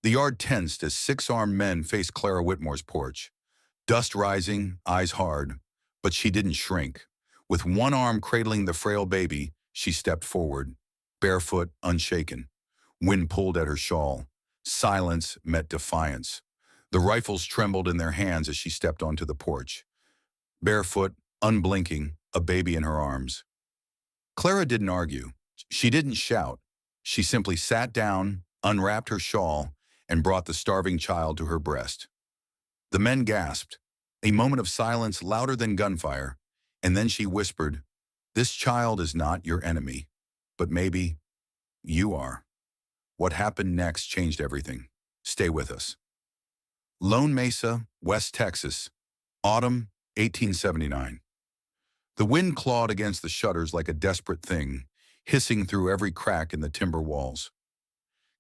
The yard tensed as six armed men faced Clara Whitmore's porch. Dust rising, eyes hard, but she didn't shrink. With one arm cradling the frail baby, she stepped forward, barefoot, unshaken. Wind pulled at her shawl. Silence met defiance. The rifles trembled in their hands as she stepped onto the porch. Barefoot, unblinking, a baby in her arms. Clara didn't argue. She didn't shout. She simply sat down, unwrapped her shawl, and brought the starving child to her breast. The men gasped, a moment of silence louder than gunfire, and then she whispered, "This child is not your enemy, but maybe you are." What happened next changed everything. Stay with us. Lone Mesa, West Texas, autumn 1879. The wind clawed against the shutters like a desperate thing, hissing through every crack in the timber walls.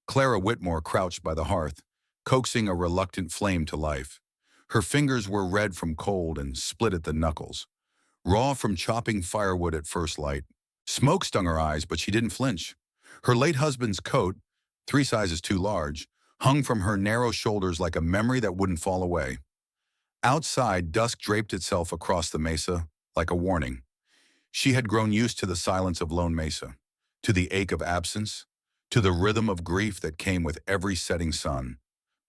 Clara Whitmore crouched by the hearth, coaxing a reluctant flame to life. Her fingers were red from cold and split at the knuckles, raw from chopping firewood at first light. Smoke stung her eyes, but she didn't flinch. Her late husband's coat, 3 sizes too large, hung from her narrow shoulders like a memory that wouldn't fall away. Outside, dusk draped itself across the mesa like a warning. She had grown used to the silence of Lone Mesa, to the ache of absence, to the rhythm of grief that came with every setting sun.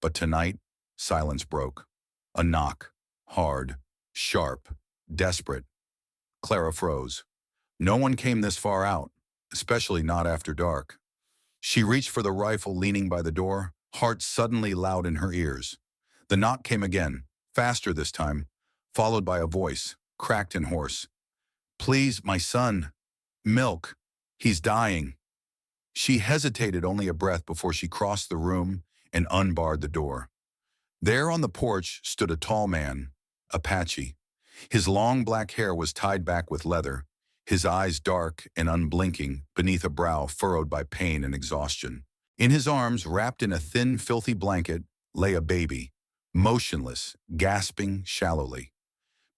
But tonight, silence broke. A knock, hard, sharp, desperate. Clara froze. No one came this far out, especially not after dark. She reached for the rifle leaning by the door, heart suddenly loud in her ears. The knock came again, faster this time, followed by a voice, cracked and hoarse. "Please, my son. Milk. He's dying." She hesitated only a breath before she crossed the room and unbarred the door. There on the porch stood a tall man, Apache. His long black hair was tied back with leather, his eyes dark and unblinking beneath a brow furrowed by pain and exhaustion. In his arms, wrapped in a thin, filthy blanket, lay a baby, motionless, gasping shallowly.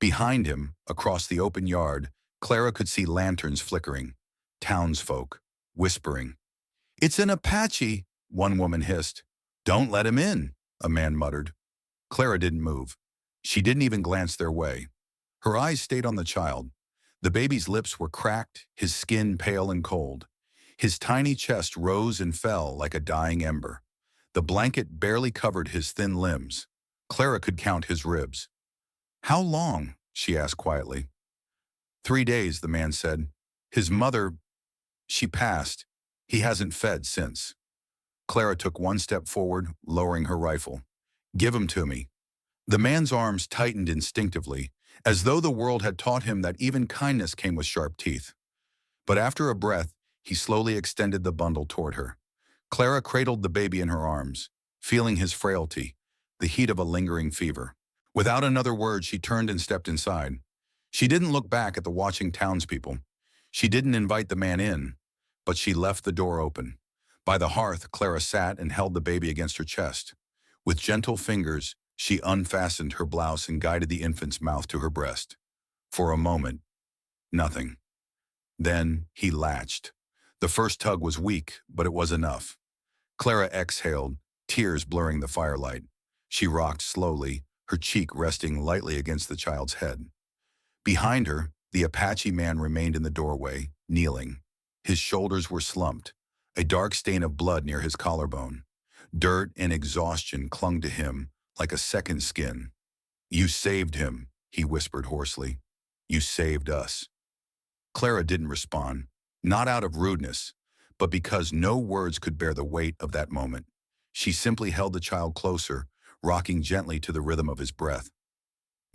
Behind him, across the open yard, Clara could see lanterns flickering, townsfolk, whispering. "It's an Apache," one woman hissed. "Don't let him in," a man muttered. Clara didn't move. She didn't even glance their way. Her eyes stayed on the child. The baby's lips were cracked, his skin pale and cold. His tiny chest rose and fell like a dying ember. The blanket barely covered his thin limbs. Clara could count his ribs. "How long?" she asked quietly. "3 days," the man said. "His mother, she passed. He hasn't fed since." Clara took one step forward, lowering her rifle. "Give him to me." The man's arms tightened instinctively, as though the world had taught him that even kindness came with sharp teeth. But after a breath, he slowly extended the bundle toward her. Clara cradled the baby in her arms, feeling his frailty, the heat of a lingering fever. Without another word, she turned and stepped inside. She didn't look back at the watching townspeople. She didn't invite the man in, but she left the door open. By the hearth, Clara sat and held the baby against her chest. With gentle fingers, she unfastened her blouse and guided the infant's mouth to her breast. For a moment, nothing. Then he latched. The first tug was weak, but it was enough. Clara exhaled, tears blurring the firelight. She rocked slowly, her cheek resting lightly against the child's head. Behind her, the Apache man remained in the doorway, kneeling. His shoulders were slumped, a dark stain of blood near his collarbone. Dirt and exhaustion clung to him like a second skin. "You saved him," he whispered hoarsely. "You saved us." Clara didn't respond, not out of rudeness, but because no words could bear the weight of that moment. She simply held the child closer, rocking gently to the rhythm of his breath.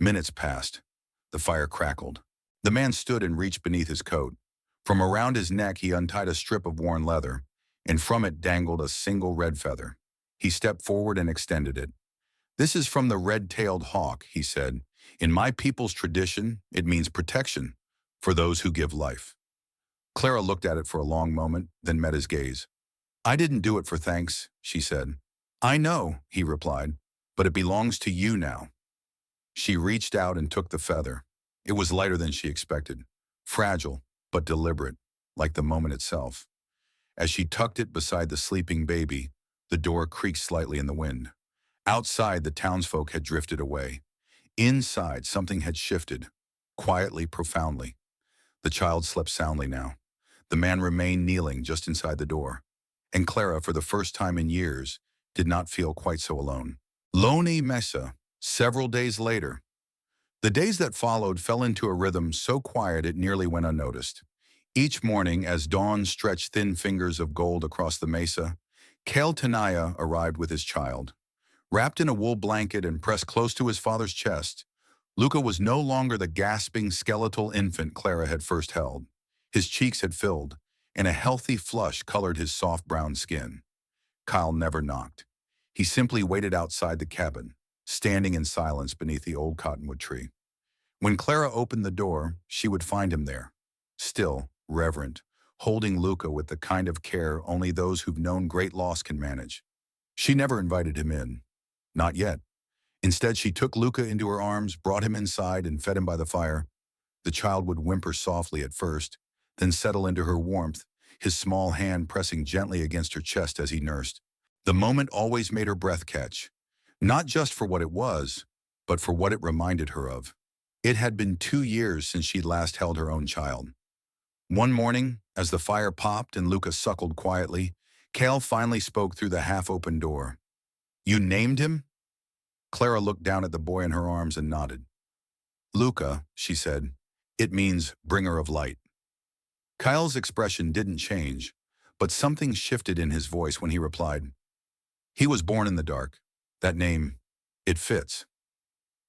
Minutes passed. The fire crackled. The man stood and reached beneath his coat. From around his neck, he untied a strip of worn leather, and from it dangled a single red feather. He stepped forward and extended it. "This is from the red-tailed hawk," he said. "In my people's tradition, it means protection for those who give life." Clara looked at it for a long moment, then met his gaze. "I didn't do it for thanks," she said. "I know," he replied, "but it belongs to you now." She reached out and took the feather. It was lighter than she expected, fragile but deliberate, like the moment itself. As she tucked it beside the sleeping baby, The door creaked slightly in the wind. Outside, the townsfolk had drifted away. Inside, something had shifted, quietly, profoundly. The child slept soundly now. The man remained kneeling just inside the door. And Clara, for the first time in years, did not feel quite so alone. Lone Mesa, several days later. The days that followed fell into a rhythm so quiet it nearly went unnoticed. Each morning, as dawn stretched thin fingers of gold across the mesa, Kel Tenaya arrived with his child. Wrapped in a wool blanket and pressed close to his father's chest, Luca was no longer the gasping skeletal infant Clara had first held. His cheeks had filled, and a healthy flush colored his soft brown skin. Kyle never knocked. He simply waited outside the cabin, standing in silence beneath the old cottonwood tree. When Clara opened the door, she would find him there, still, reverent, holding Luca with the kind of care only those who've known great loss can manage. She never invited him in. Not yet. Instead, she took Luca into her arms, brought him inside, and fed him by the fire. The child would whimper softly at first, then settle into her warmth, his small hand pressing gently against her chest as he nursed. The moment always made her breath catch, not just for what it was, but for what it reminded her of. It had been 2 years since she'd last held her own child. One morning, as the fire popped and Luca suckled quietly, Cale finally spoke through the half-open door. "You named him?" Clara looked down at the boy in her arms and nodded. "Luca," she said. "It means bringer of light." Kyle's expression didn't change, but something shifted in his voice when he replied, "He was born in the dark. That name, it fits."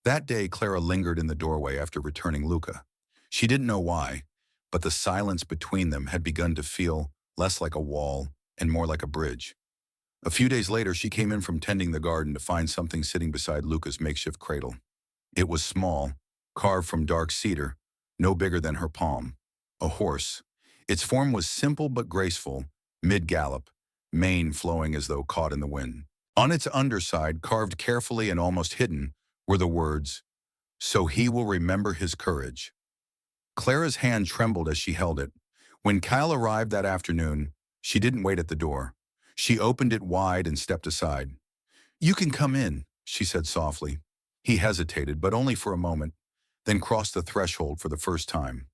That day, Clara lingered in the doorway after returning Luca. She didn't know why, but the silence between them had begun to feel less like a wall and more like a bridge. A few days later, she came in from tending the garden to find something sitting beside Luca's makeshift cradle. It was small, carved from dark cedar, no bigger than her palm. A horse. Its form was simple but graceful, mid-gallop, mane flowing as though caught in the wind. On its underside, carved carefully and almost hidden, were the words, "So he will remember his courage." Clara's hand trembled as she held it. When Kyle arrived that afternoon, she didn't wait at the door. She opened it wide and stepped aside. "You can come in," she said softly. He hesitated, but only for a moment, then crossed the threshold for the first time.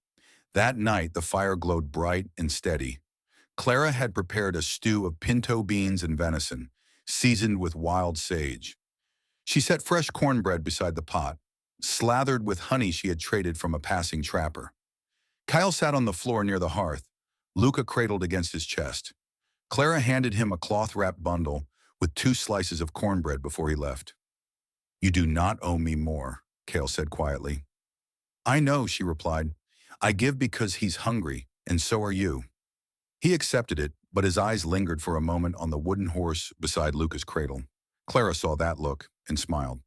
That night, the fire glowed bright and steady. Clara had prepared a stew of pinto beans and venison, seasoned with wild sage. She set fresh cornbread beside the pot, slathered with honey she had traded from a passing trapper. Kyle sat on the floor near the hearth, Luca cradled against his chest. Clara handed him a cloth-wrapped bundle with 2 slices of cornbread before he left. "You do not owe me more," Cale said quietly. "I know," she replied. "I give because he's hungry, and so are you." He accepted it, but his eyes lingered for a moment on the wooden horse beside Luca's cradle. Clara saw that look and smiled.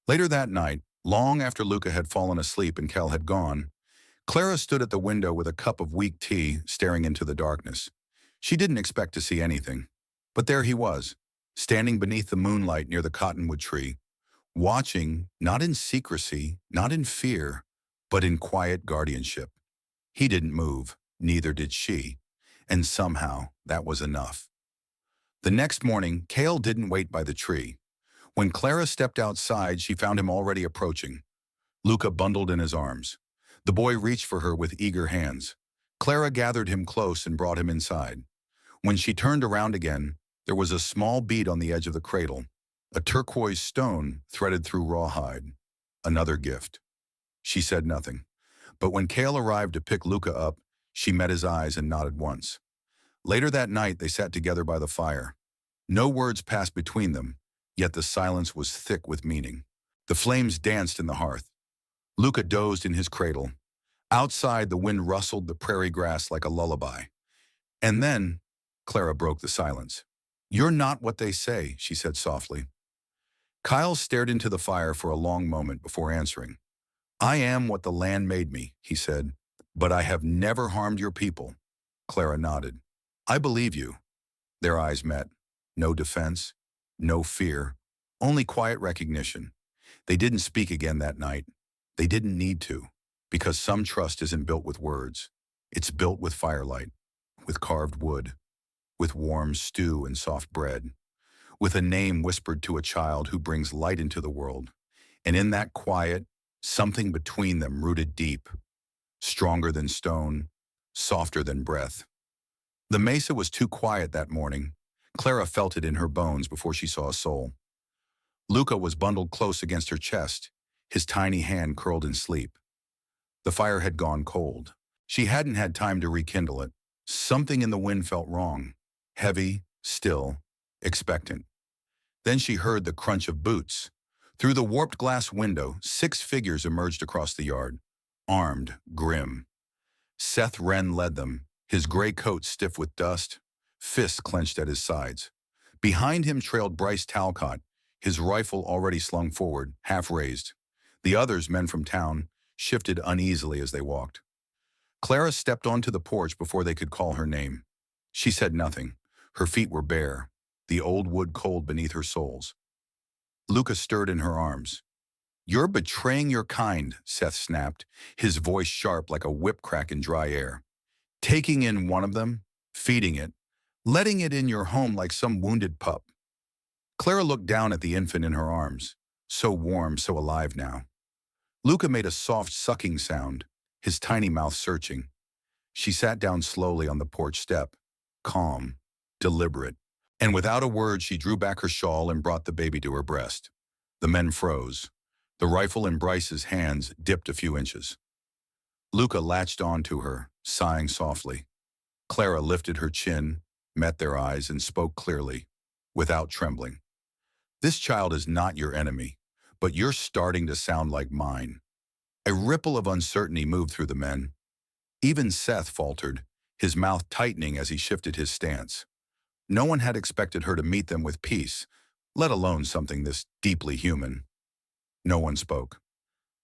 Later that night, long after Luca had fallen asleep and Cal had gone, Clara stood at the window with a cup of weak tea, staring into the darkness. She didn't expect to see anything, but there he was, standing beneath the moonlight near the cottonwood tree, watching, not in secrecy, not in fear, but in quiet guardianship. He didn't move, neither did she, and somehow that was enough. The next morning, Cale didn't wait by the tree. When Clara stepped outside, she found him already approaching, Luca bundled in his arms. The boy reached for her with eager hands. Clara gathered him close and brought him inside. When she turned around again, there was a small bead on the edge of the cradle, a turquoise stone threaded through rawhide. Another gift. She said nothing, but when Cale arrived to pick Luca up, she met his eyes and nodded once. Later that night, they sat together by the fire. No words passed between them, yet the silence was thick with meaning. The flames danced in the hearth. Luca dozed in his cradle. Outside, the wind rustled the prairie grass like a lullaby. And then, Clara broke the silence. "You're not what they say," she said softly. Kyle stared into the fire for a long moment before answering. "I am what the land made me," he said, "but I have never harmed your people." Clara nodded. "I believe you." Their eyes met. No defense, no fear, only quiet recognition. They didn't speak again that night. They didn't need to, because some trust isn't built with words. It's built with firelight, with carved wood, with warm stew and soft bread, with a name whispered to a child who brings light into the world. And in that quiet, something between them rooted deep, stronger than stone, softer than breath. The mesa was too quiet that morning. Clara felt it in her bones before she saw a soul. Luca was bundled close against her chest, his tiny hand curled in sleep. The fire had gone cold. She hadn't had time to rekindle it. Something in the wind felt wrong, heavy, still, expectant. Then she heard the crunch of boots. Through the warped glass window, 6 figures emerged across the yard, armed, grim. Seth Wren led them, his gray coat stiff with dust, fists clenched at his sides. Behind him trailed Bryce Talcott, his rifle already slung forward, half raised. The others, men from town, shifted uneasily as they walked. Clara stepped onto the porch before they could call her name. She said nothing. Her feet were bare, the old wood cold beneath her soles. Luca stirred in her arms. "You're betraying your kind," Seth snapped, his voice sharp like a whip crack in dry air. "Taking in one of them, feeding it, letting it in your home like some wounded pup." Clara looked down at the infant in her arms, so warm, so alive now. Luca made a soft sucking sound, his tiny mouth searching. She sat down slowly on the porch step, calm, deliberate, and without a word she drew back her shawl and brought the baby to her breast. The men froze. The rifle in Bryce's hands dipped a few inches. Luca latched onto her, sighing softly. Clara lifted her chin, met their eyes, and spoke clearly, without trembling. "This child is not your enemy, but you're starting to sound like mine." A ripple of uncertainty moved through the men. Even Seth faltered, his mouth tightening as he shifted his stance. No one had expected her to meet them with peace, let alone something this deeply human. No one spoke.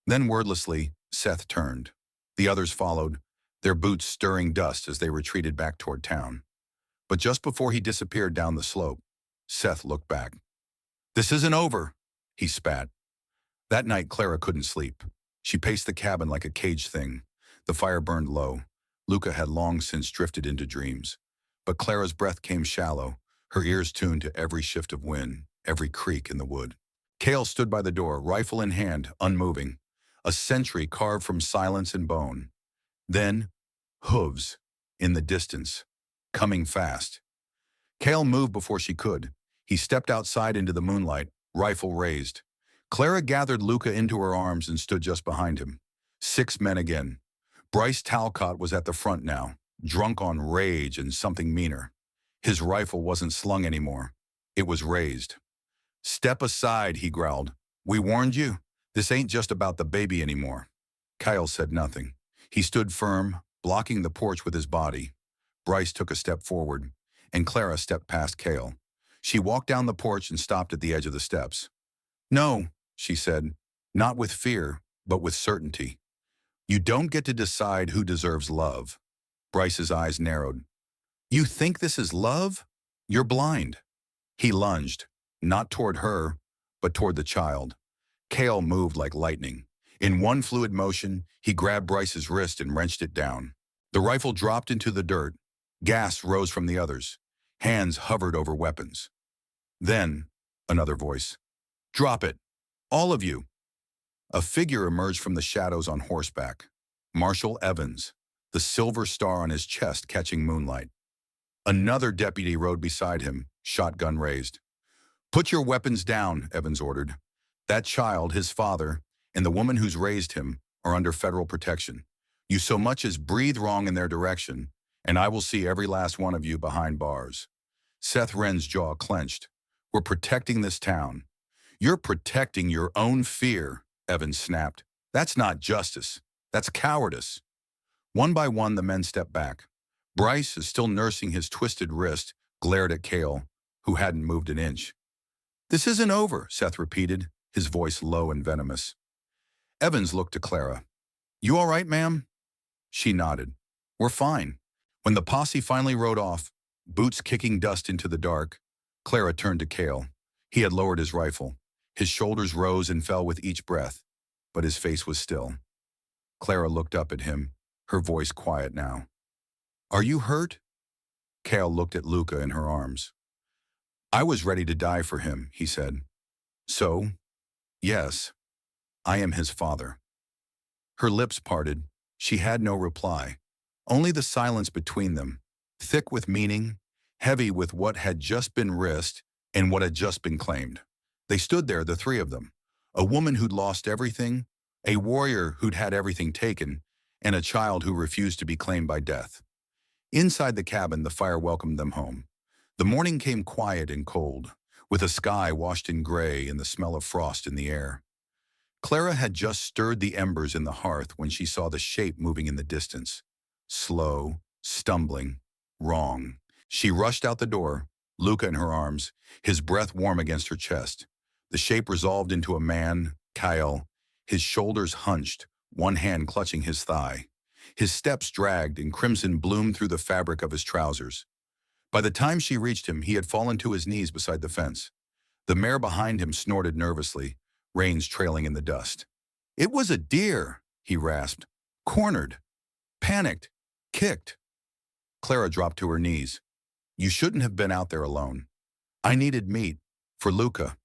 Then wordlessly, Seth turned. The others followed, their boots stirring dust as they retreated back toward town. But just before he disappeared down the slope, Seth looked back. "This isn't over," he spat. That night, Clara couldn't sleep. She paced the cabin like a caged thing. The fire burned low. Luca had long since drifted into dreams. But Clara's breath came shallow, her ears tuned to every shift of wind, every creak in the wood. Cale stood by the door, rifle in hand, unmoving, a sentry carved from silence and bone. Then, hooves, in the distance, coming fast. Cale moved before she could. He stepped outside into the moonlight, rifle raised. Clara gathered Luca into her arms and stood just behind him. 6 men again. Bryce Talcott was at the front now, drunk on rage and something meaner. His rifle wasn't slung anymore. It was raised. "Step aside," he growled. "We warned you. This ain't just about the baby anymore." Kyle said nothing. He stood firm, blocking the porch with his body. Bryce took a step forward, and Clara stepped past Cale. She walked down the porch and stopped at the edge of the steps. "No," she said, not with fear, but with certainty. "You don't get to decide who deserves love." Bryce's eyes narrowed. "You think this is love? You're blind." He lunged, not toward her, but toward the child. Cale moved like lightning. In one fluid motion, he grabbed Bryce's wrist and wrenched it down. The rifle dropped into the dirt. Gasps rose from the others. Hands hovered over weapons. Then, another voice. "Drop it. All of you." A figure emerged from the shadows on horseback. Marshal Evans, the silver star on his chest catching moonlight. Another deputy rode beside him, shotgun raised. "Put your weapons down," Evans ordered. "That child, his father, and the woman who's raised him are under federal protection. You so much as breathe wrong in their direction, and I will see every last one of you behind bars." Seth Wren's jaw clenched. "We're protecting this town." "You're protecting your own fear," Evans snapped. "That's not justice. That's cowardice." One by one, the men stepped back. Bryce, still nursing his twisted wrist, glared at Cale, who hadn't moved an inch. "This isn't over," Seth repeated, his voice low and venomous. Evans looked to Clara. "You all right, ma'am?" She nodded. "We're fine." When the posse finally rode off, boots kicking dust into the dark, Clara turned to Cale. He had lowered his rifle. His shoulders rose and fell with each breath, but his face was still. Clara looked up at him, her voice quiet now. "Are you hurt?" Cale looked at Luca in her arms. I was ready to die for him, he said. So, yes, I am his father. Her lips parted. She had no reply. Only the silence between them, thick with meaning, heavy with what had just been risked and what had just been claimed. They stood there, the three of them. A woman who'd lost everything, a warrior who'd had everything taken, and a child who refused to be claimed by death. Inside the cabin, the fire welcomed them home. The morning came quiet and cold, with a sky washed in gray and the smell of frost in the air. Clara had just stirred the embers in the hearth when she saw the shape moving in the distance. Slow, stumbling, wrong. She rushed out the door, Luca in her arms, his breath warm against her chest. The shape resolved into a man, Kyle, his shoulders hunched, one hand clutching his thigh. His steps dragged and crimson bloomed through the fabric of his trousers. By the time she reached him, he had fallen to his knees beside the fence. The mare behind him snorted nervously, reins trailing in the dust. It was a deer, he rasped. Cornered. Panicked. Kicked. Clara dropped to her knees. You shouldn't have been out there alone. I needed meat. For Luca.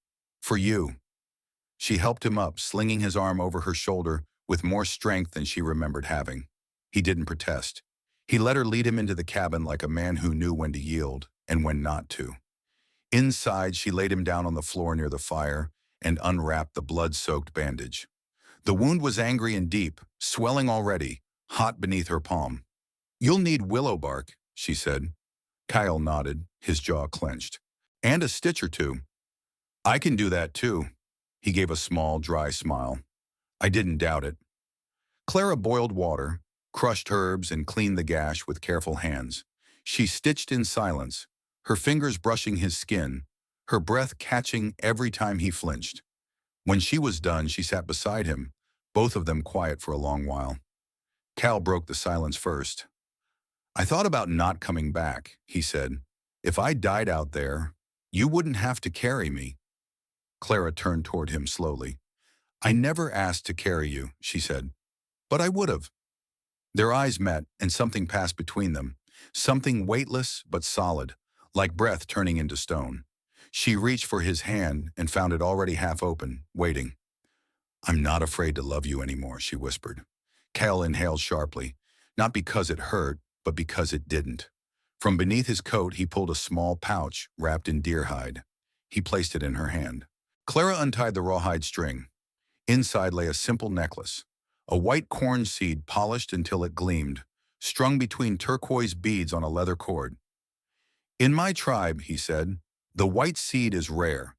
For you. She helped him up, slinging his arm over her shoulder with more strength than she remembered having. He didn't protest. He let her lead him into the cabin like a man who knew when to yield and when not to. Inside, she laid him down on the floor near the fire and unwrapped the blood-soaked bandage. The wound was angry and deep, swelling already, hot beneath her palm. You'll need willow bark, she said. Kyle nodded, his jaw clenched. And a stitch or two. I can do that too. He gave a small, dry smile. I didn't doubt it. Clara boiled water, crushed herbs, and cleaned the gash with careful hands. She stitched in silence, her fingers brushing his skin, her breath catching every time he flinched. When she was done, she sat beside him, both of them quiet for a long while. Cal broke the silence first. I thought about not coming back, he said. If I died out there, you wouldn't have to carry me. Clara turned toward him slowly. I never asked to carry you, she said, but I would have. Their eyes met, and something passed between them, something weightless but solid, like breath turning into stone. She reached for his hand and found it already half open, waiting. I'm not afraid to love you anymore, she whispered. Cal inhaled sharply, not because it hurt, but because it didn't. From beneath his coat, he pulled a small pouch wrapped in deer hide. He placed it in her hand. Clara untied the rawhide string. Inside lay a simple necklace, a white corn seed polished until it gleamed, strung between turquoise beads on a leather cord. In my tribe, he said, the white seed is rare.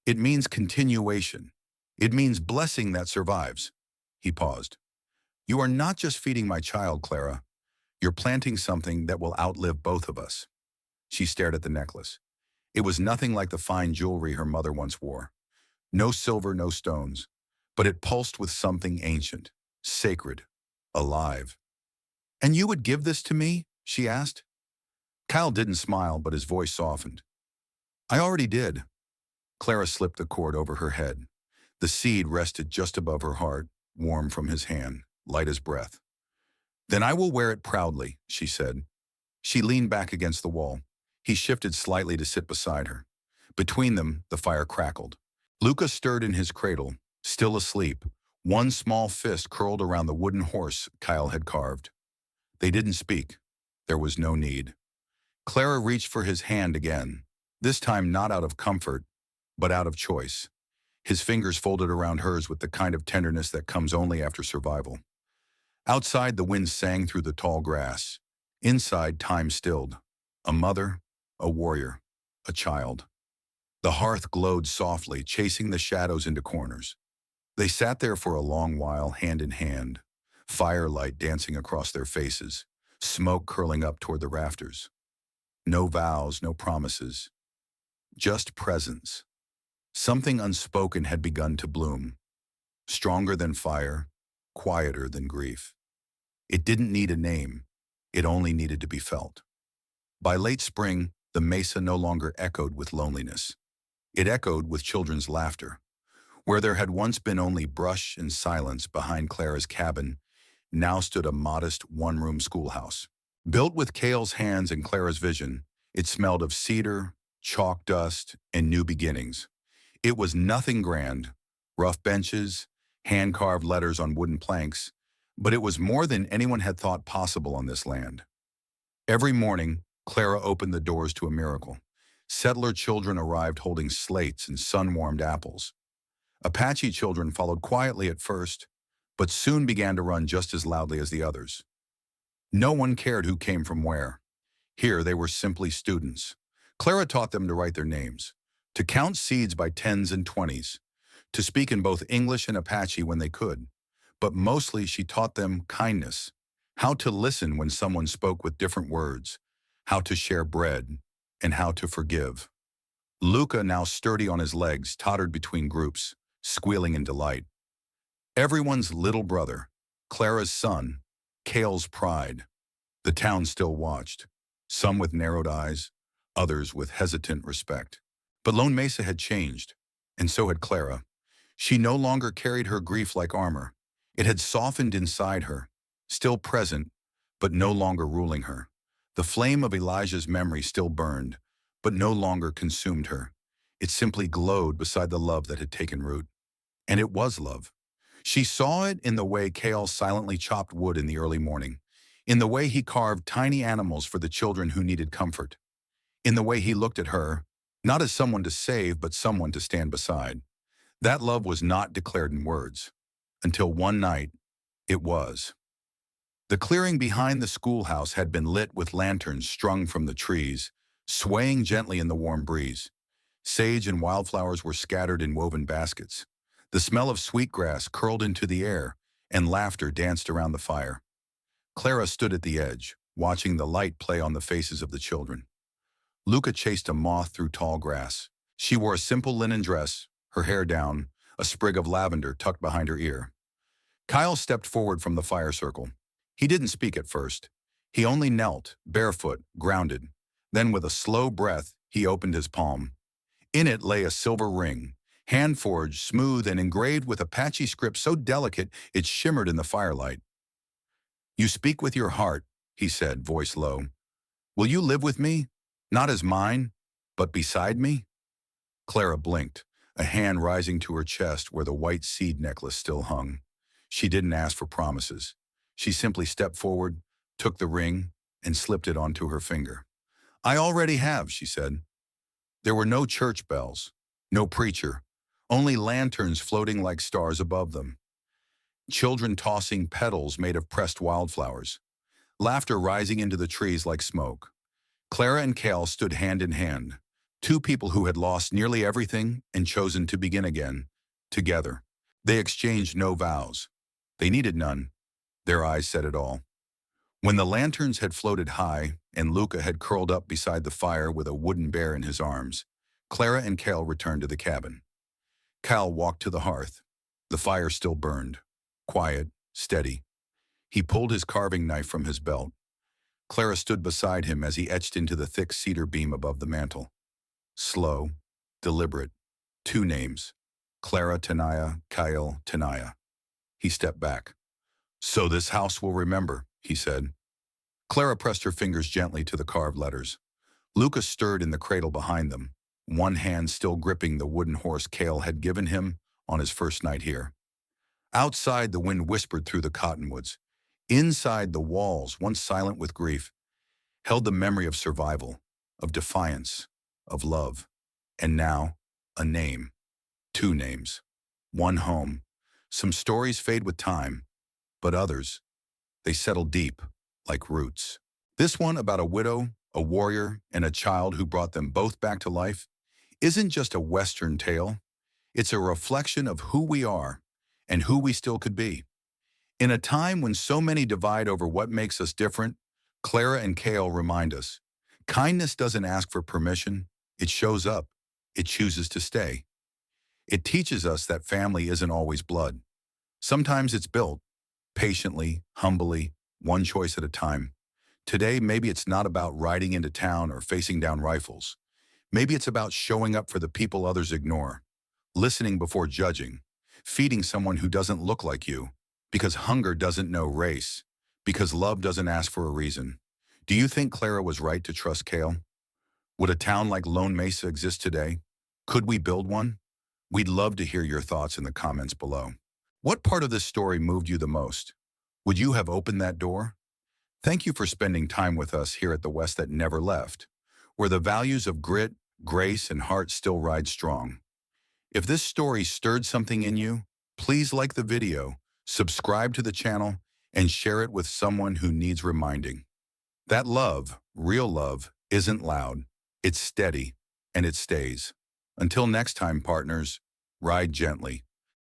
It means continuation. It means blessing that survives. He paused. You are not just feeding my child, Clara. You're planting something that will outlive both of us. She stared at the necklace. It was nothing like the fine jewelry her mother once wore. No silver, no stones. But it pulsed with something ancient, sacred, alive. And you would give this to me? She asked. Kyle didn't smile, but his voice softened. I already did. Clara slipped the cord over her head. The seed rested just above her heart, warm from his hand, light as breath. Then I will wear it proudly, she said. She leaned back against the wall. He shifted slightly to sit beside her. Between them, the fire crackled. Luca stirred in his cradle, still asleep, one small fist curled around the wooden horse Kyle had carved. They didn't speak. There was no need. Clara reached for his hand again, this time not out of comfort, but out of choice. His fingers folded around hers with the kind of tenderness that comes only after survival. Outside, the wind sang through the tall grass. Inside, time stilled. A mother, a warrior, a child. The hearth glowed softly, chasing the shadows into corners. They sat there for a long while, hand in hand, firelight dancing across their faces, smoke curling up toward the rafters. No vows, no promises. Just presence. Something unspoken had begun to bloom. Stronger than fire, quieter than grief. It didn't need a name. It only needed to be felt. By late spring, the mesa no longer echoed with loneliness. It echoed with children's laughter. Where there had once been only brush and silence behind Clara's cabin, now stood a modest one-room schoolhouse. Built with Cale's hands and Clara's vision, it smelled of cedar, chalk dust, and new beginnings. It was nothing grand, rough benches, hand-carved letters on wooden planks, but it was more than anyone had thought possible on this land. Every morning, Clara opened the doors to a miracle. Settler children arrived holding slates and sun-warmed apples. Apache children followed quietly at first, but soon began to run just as loudly as the others. No one cared who came from where. Here they were simply students. Clara taught them to write their names, to count seeds by tens and twenties, to speak in both English and Apache when they could. But mostly she taught them kindness, how to listen when someone spoke with different words, how to share bread, and how to forgive. Luca, now sturdy on his legs, tottered between groups, squealing in delight. Everyone's little brother, Clara's son, Cale's pride. The town still watched, some with narrowed eyes, others with hesitant respect. But Lone Mesa had changed, and so had Clara. She no longer carried her grief like armor. It had softened inside her, still present, but no longer ruling her. The flame of Elijah's memory still burned, but no longer consumed her. It simply glowed beside the love that had taken root. And it was love. She saw it in the way Cale silently chopped wood in the early morning, in the way he carved tiny animals for the children who needed comfort, in the way he looked at her, not as someone to save, but someone to stand beside. That love was not declared in words. Until one night, it was. The clearing behind the schoolhouse had been lit with lanterns strung from the trees, swaying gently in the warm breeze. Sage and wildflowers were scattered in woven baskets. The smell of sweetgrass curled into the air, and laughter danced around the fire. Clara stood at the edge, watching the light play on the faces of the children. Luca chased a moth through tall grass. She wore a simple linen dress, her hair down, a sprig of lavender tucked behind her ear. Kyle stepped forward from the fire circle. He didn't speak at first. He only knelt, barefoot, grounded. Then with a slow breath, he opened his palm. In it lay a silver ring, hand-forged, smooth, and engraved with Apache script so delicate it shimmered in the firelight. "You speak with your heart," he said, voice low. "Will you live with me? Not as mine, but beside me?" Clara blinked, a hand rising to her chest where the white seed necklace still hung. She didn't ask for promises. She simply stepped forward, took the ring, and slipped it onto her finger. "I already have," she said. There were no church bells, no preacher, only lanterns floating like stars above them. Children tossing petals made of pressed wildflowers. Laughter rising into the trees like smoke. Clara and Cale stood hand in hand, two people who had lost nearly everything and chosen to begin again, together. They exchanged no vows. They needed none. Their eyes said it all. When the lanterns had floated high and Luca had curled up beside the fire with a wooden bear in his arms, Clara and Cale returned to the cabin. Cal walked to the hearth. The fire still burned, quiet, steady. He pulled his carving knife from his belt. Clara stood beside him as he etched into the thick cedar beam above the mantel. Slow, deliberate, two names, Clara Tenaya, Kyle Tenaya. He stepped back. "So this house will remember," he said. Clara pressed her fingers gently to the carved letters. Lucas stirred in the cradle behind them, one hand still gripping the wooden horse Cale had given him on his first night here. Outside, the wind whispered through the cottonwoods. Inside, the walls, once silent with grief, held the memory of survival, of defiance, of love. And now, a name. Two names. One home. Some stories fade with time, but others, they settle deep, like roots. This one about a widow, a warrior, and a child who brought them both back to life isn't just a Western tale. It's a reflection of who we are and who we still could be. In a time when so many divide over what makes us different, Clara and Cale remind us, kindness doesn't ask for permission, it shows up, it chooses to stay. It teaches us that family isn't always blood. Sometimes it's built, patiently, humbly, one choice at a time. Today, maybe it's not about riding into town or facing down rifles. Maybe it's about showing up for the people others ignore, listening before judging, feeding someone who doesn't look like you, because hunger doesn't know race, because love doesn't ask for a reason. Do you think Clara was right to trust Cale? Would a town like Lone Mesa exist today? Could we build one? We'd love to hear your thoughts in the comments below. What part of this story moved you the most? Would you have opened that door? Thank you for spending time with us here at the West That Never Left, where the values of grit, grace, and heart still ride strong. If this story stirred something in you, please like the video, subscribe to the channel, and share it with someone who needs reminding. That love, real love, isn't loud. It's steady, and it stays. Until next time, partners, ride gently.